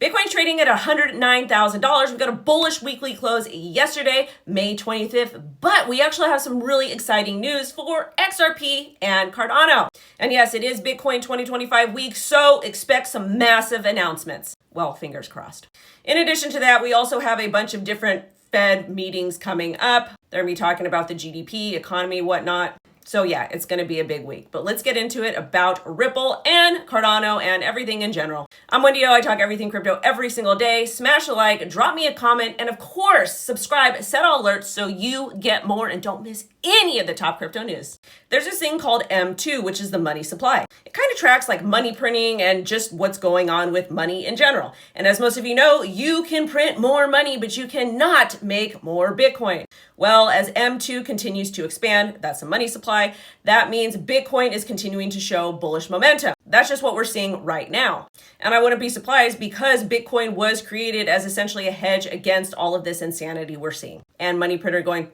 Bitcoin trading at $109,000. We got a bullish weekly close yesterday, May 25th, but we actually have some really exciting news for XRP and Cardano. And yes, it is Bitcoin 2025 week, so expect some massive announcements. Well, fingers crossed. In addition to that, we also have a bunch of different Fed meetings coming up. They're going to be talking about the GDP, economy, whatnot. So yeah, it's going to be a big week, but let's get into it about Ripple and Cardano and everything in general. I'm WendyO. I talk everything crypto every single day. Smash a like, drop me a comment, and of course, subscribe, set all alerts so you get more and don't miss any of the top crypto news. There's this thing called M2, which is the money supply. It kind of tracks like money printing and just what's going on with money in general. And as most of you know, you can print more money, but you cannot make more Bitcoin. Well, as M2 continues to expand, that's the money supply, that means Bitcoin is continuing to show bullish momentum. That's just what we're seeing right now. And I wouldn't be surprised because Bitcoin was created as essentially a hedge against all of this insanity we're seeing. And money printer going...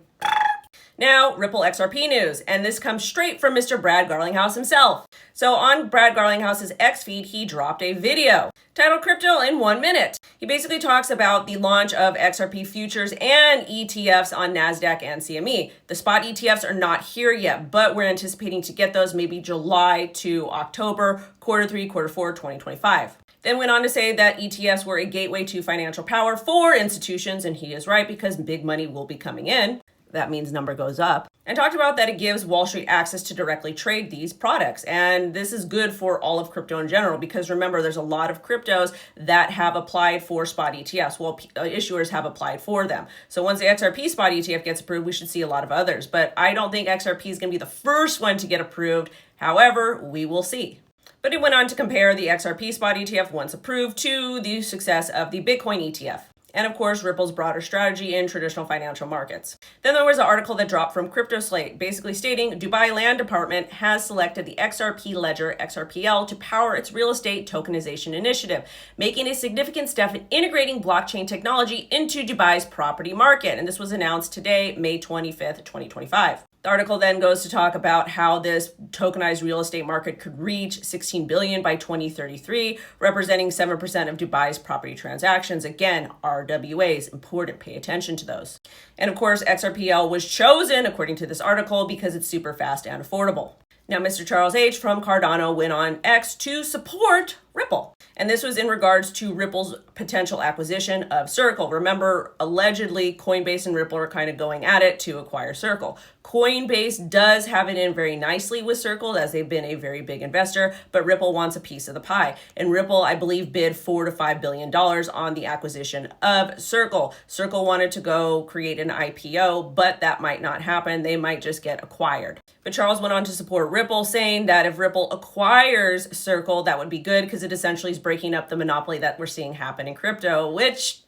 Now, Ripple XRP news, and this comes straight from Mr. Brad Garlinghouse himself. So on Brad Garlinghouse's X feed, he dropped a video titled Crypto in 1 Minute. He basically talks about the launch of XRP futures and ETFs on NASDAQ and CME. The spot ETFs are not here yet, but we're anticipating to get those maybe July to October, Q3, Q4, 2025. Then went on to say that ETFs were a gateway to financial power for institutions, and he is right because big money will be coming in. That means number goes up, and talked about that it gives Wall Street access to directly trade these products. And this is good for all of crypto in general, because remember, there's a lot of cryptos that have applied for spot ETFs. Well, issuers have applied for them. So once the XRP spot ETF gets approved, we should see a lot of others. But I don't think XRP is going to be the first one to get approved. However, we will see. But it went on to compare the XRP spot ETF once approved to the success of the Bitcoin ETF. And of course, Ripple's broader strategy in traditional financial markets. Then there was an article that dropped from CryptoSlate, basically stating Dubai Land Department has selected the XRP ledger, XRPL, to power its real estate tokenization initiative, making a significant step in integrating blockchain technology into Dubai's property market. And this was announced today, May 25th, 2025. The article then goes to talk about how this tokenized real estate market could reach $16 billion by 2033, representing 7% of Dubai's property transactions. Again, RWAs, important, pay attention to those. And of course, XRPL was chosen, according to this article, because it's super fast and affordable. Now, Mr. Charles H. from Cardano went on X to support Ripple. And this was in regards to Ripple's potential acquisition of Circle. Remember, allegedly, Coinbase and Ripple are kind of going at it to acquire Circle. Coinbase does have it in very nicely with Circle, as they've been a very big investor, but Ripple wants a piece of the pie. And Ripple, I believe, bid $4 to $5 billion on the acquisition of Circle. Circle wanted to go create an IPO, but that might not happen. They might just get acquired. But Charles went on to support Ripple, saying that if Ripple acquires Circle, that would be good because it essentially is breaking up the monopoly that we're seeing happen in crypto, which,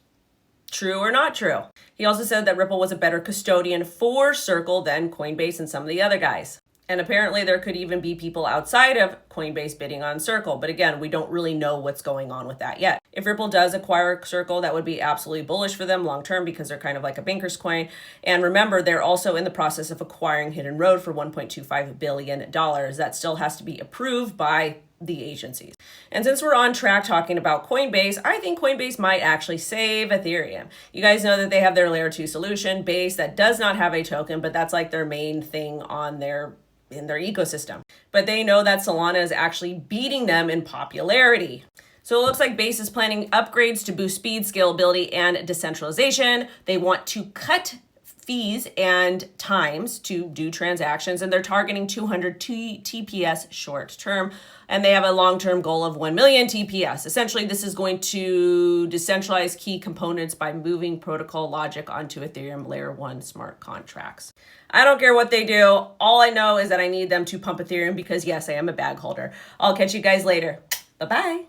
true or not true. He also said that Ripple was a better custodian for Circle than Coinbase and some of the other guys. And apparently there could even be people outside of Coinbase bidding on Circle. But again, we don't really know what's going on with that yet. If Ripple does acquire Circle, that would be absolutely bullish for them long term because they're kind of like a banker's coin. And remember, they're also in the process of acquiring Hidden Road for $1.25 billion. That still has to be approved by the agencies. And since we're on track talking about Coinbase, I think Coinbase might actually save Ethereum. You guys know that they have their layer 2 solution, Base, that does not have a token, but that's like their main thing on in their ecosystem. But they know that Solana is actually beating them in popularity. So it looks like Base is planning upgrades to boost speed, scalability, and decentralization. They want to cut fees and times to do transactions, and they're targeting 200 TPS short term, and they have a long-term goal of 1 million TPS. Essentially, this is going to decentralize key components by moving protocol logic onto Ethereum layer 1 smart contracts. I don't care what they do. All I know is that I need them to pump Ethereum because yes, I am a bag holder. I'll catch you guys later. Bye-bye.